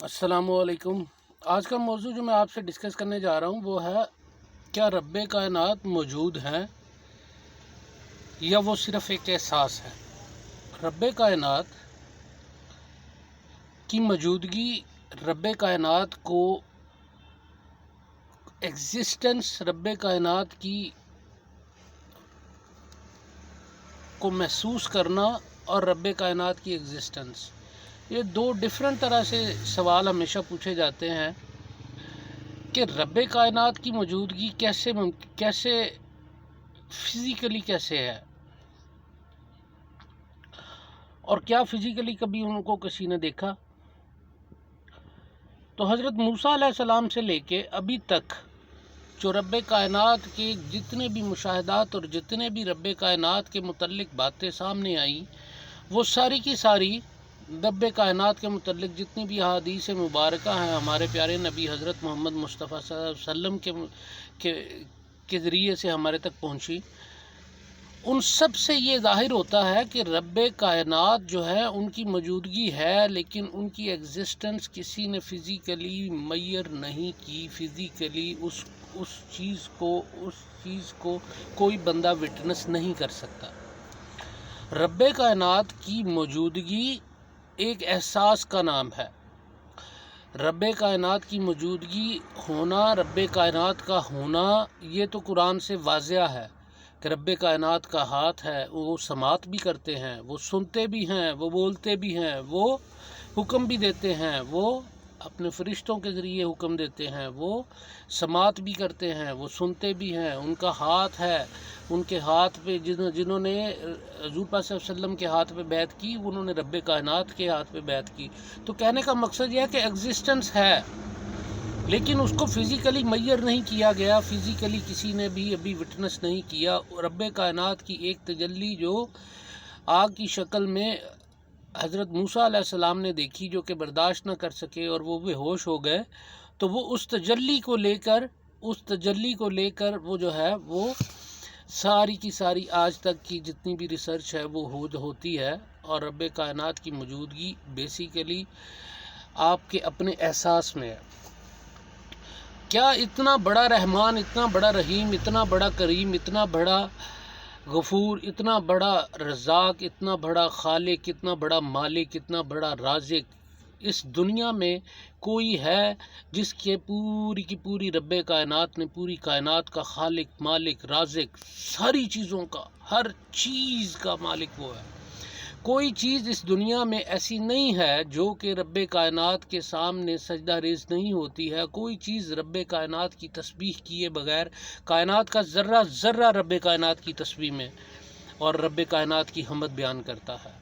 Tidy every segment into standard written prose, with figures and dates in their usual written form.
अस्सलाम वालेकुम। आज का मौजू जो मैं आपसे डिस्कस करने जा रहा हूँ वो है, क्या रब्बे कायनात मौजूद हैं या वो सिर्फ़ एक एहसास है। रब्बे कायनात की मौजूदगी, रब्बे कायनात को एग्जिस्टेंस, रब्बे कायनात की को महसूस करना और रब्बे कायनात की एग्जिस्टेंस, ये दो डिफरेंट तरह से सवाल हमेशा पूछे जाते हैं कि रब्बे कायनात की मौजूदगी कैसे फिज़िकली कैसे है, और क्या फ़िज़िकली कभी उनको किसी ने देखा। तो हज़रत मूसा अलैहिस्सलाम से लेके अभी तक जो रब्बे कायनात के जितने भी मुशाहदात और जितने भी रब्बे कायनात के मुतल्लिक बातें सामने आई, वो सारी की सारी रब्बे कायनात के मुतल्लिक जितनी भी अहादीस मुबारका हैं हमारे प्यारे नबी हज़रत मोहम्मद मुस्तफ़ा सल्लल्लाहु अलैहि वसल्लम के ज़रिए से हमारे तक पहुँची, उन सब से ये ज़ाहिर होता है कि रब्बे कायनात जो है उनकी मौजूदगी है, लेकिन उनकी एग्जिस्टेंस किसी ने फ़िज़िकली मैयर नहीं की। फ़िज़िकली उस चीज़ को कोई बंदा विटनेस नहीं कर सकता। रब्बे कायनात की मौजूदगी एक एहसास का नाम है। रब्बे कायनात की मौजूदगी होना, रब्बे कायनात का होना, ये तो कुरान से वाज़िया है कि रब्बे कायनात का हाथ है, वो समात भी करते हैं, वो सुनते भी हैं, वो बोलते भी हैं, वो हुक्म भी देते हैं, वो अपने फरिश्तों के ज़रिए हुक्म देते हैं, वो समात भी करते हैं, वो सुनते भी हैं। उनका हाथ है, उनके हाथ पे जिन्होंने हुज़ूर पाक सल्लल्लाहु अलैहि वसल्लम के हाथ पे बैत की, उन्होंने रब्बे कायनात के हाथ पे बैत की। तो कहने का मकसद यह है कि एग्जिस्टेंस है, लेकिन उसको फ़िज़िकली मैयर नहीं किया गया, फ़िज़िकली किसी ने भी अभी विटनेस नहीं किया। रब्बे कायनात की एक तजल्ली जो आग की शक्ल में हज़रत मूसा अलैहिस्सलाम ने देखी, जो कि बर्दाश्त न कर सके और वो बेहोश हो गए, तो वो उस तजल्ली को लेकर वो जो है वो सारी की सारी आज तक की जितनी भी रिसर्च है वो होती है। और रब्बे कायनात की मौजूदगी बेसिकली आपके एहसास में है। क्या इतना बड़ा रहमान, इतना बड़ा रहीम, इतना बड़ा करीम, इतना बड़ा गफूर, इतना बड़ा रज़ाक, इतना बड़ा खालिक, इतना बड़ा मालिक, इतना बड़ा राज़िक इस दुनिया में कोई है जिसके पूरी की पूरी रब्बे कायनात ने, पूरी कायनात का खालिक, मालिक, राज़िक, सारी चीज़ों का, हर चीज़ का मालिक वो है। कोई चीज़ इस दुनिया में ऐसी नहीं है जो कि रब्बे कायनात के सामने सजदा रेज़ नहीं होती है। कोई चीज़ रब्बे कायनात की तस्बीह किए बगैर, कायनात का ज़र्रा ज़र्रा रब्बे कायनात की तस्बीह में और रब्बे कायनात की हम्द बयान करता है।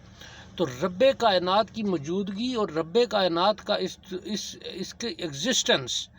तो रब्बे कायनात की मौजूदगी और रब्बे कायनात का इसके एग्जिस्टेंस,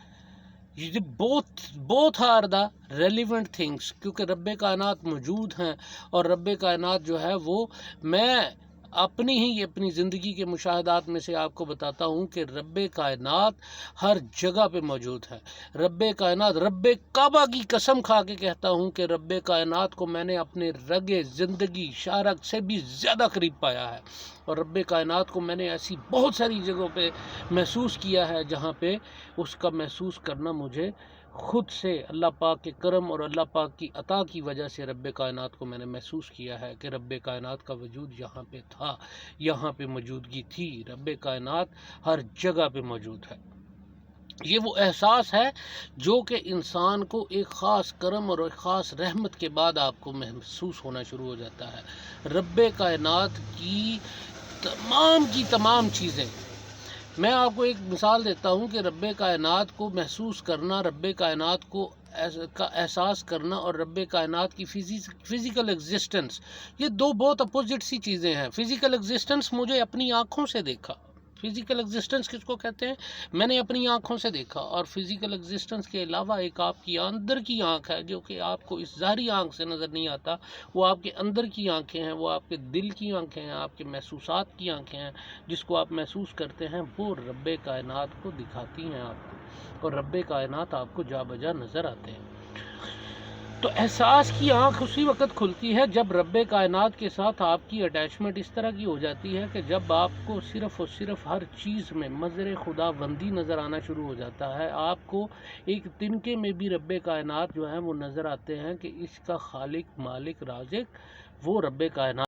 ये both are the relevant things, क्योंकि रब्बे कायनात मौजूद हैं। और रब्बे कायनात जो है वो, मैं अपनी ज़िंदगी के मुशाहदात में से आपको बताता हूँ कि रब्बे कायनात हर जगह पे मौजूद है। रब्बे कायनात, रब्बे काबा की कसम खा के कहता हूँ कि रब्बे कायनात को मैंने अपने रगे ज़िंदगी शारक से भी ज़्यादा करीब पाया है। और रब्बे कायनात को मैंने ऐसी बहुत सारी जगहों पे महसूस किया है जहाँ पे उसका महसूस करना मुझे खुद से अल्लाह पाक के करम और अल्लाह पाक की अता की वजह से रब्बे कायनात को मैंने महसूस किया है कि रब्बे कायनात का वजूद यहाँ पे था, यहाँ पे मौजूदगी थी। रब्बे कायनात हर जगह पे मौजूद है। ये वो एहसास है जो कि इंसान को एक ख़ास करम और एक ख़ास रहमत के बाद आपको महसूस होना शुरू हो जाता है। रब्बे कायनात की तमाम चीज़ें, मैं आपको एक मिसाल देता हूँ कि रब्बे कायनात को महसूस करना, रब्बे कायनात का एहसास करना और रब्बे कायनात की फ़िज़िकल एग्जिस्टेंस, ये दो बहुत अपोजिट सी चीज़ें हैं। फ़िज़िकल एग्जिस्टेंस मुझे अपनी आँखों से देखा, फ़िज़िकल एग्जिस्टेंस किसको कहते हैं, मैंने अपनी आँखों से देखा। और फ़िज़िकल एग्जिस्टेंस के अलावा एक आपकी अंदर की आँख है जो कि आपको इस ज़ाहिरी आँख से नज़र नहीं आता, वो आपके अंदर की आँखें हैं, वो आपके दिल की आँखें हैं, आपके महसूसात की आँखें हैं, जिसको आप महसूस करते हैं, वो रब्बे कायनात को दिखाती हैं आपको, और रब्बे कायनात आपको जा बजा नज़र आते हैं। تو احساس کی آنکھ اسی وقت کھلتی ہے جب رب کائنات کے ساتھ آپ کی اٹیچمنٹ اس طرح کی ہو جاتی ہے کہ جب آپ کو صرف اور صرف ہر چیز میں مظہر خدا بندی نظر آنا شروع ہو جاتا ہے. آپ کو ایک تنکے میں بھی رب کائنات جو ہیں وہ نظر آتے ہیں کہ اس کا خالق مالک رازق وہ رب کائنات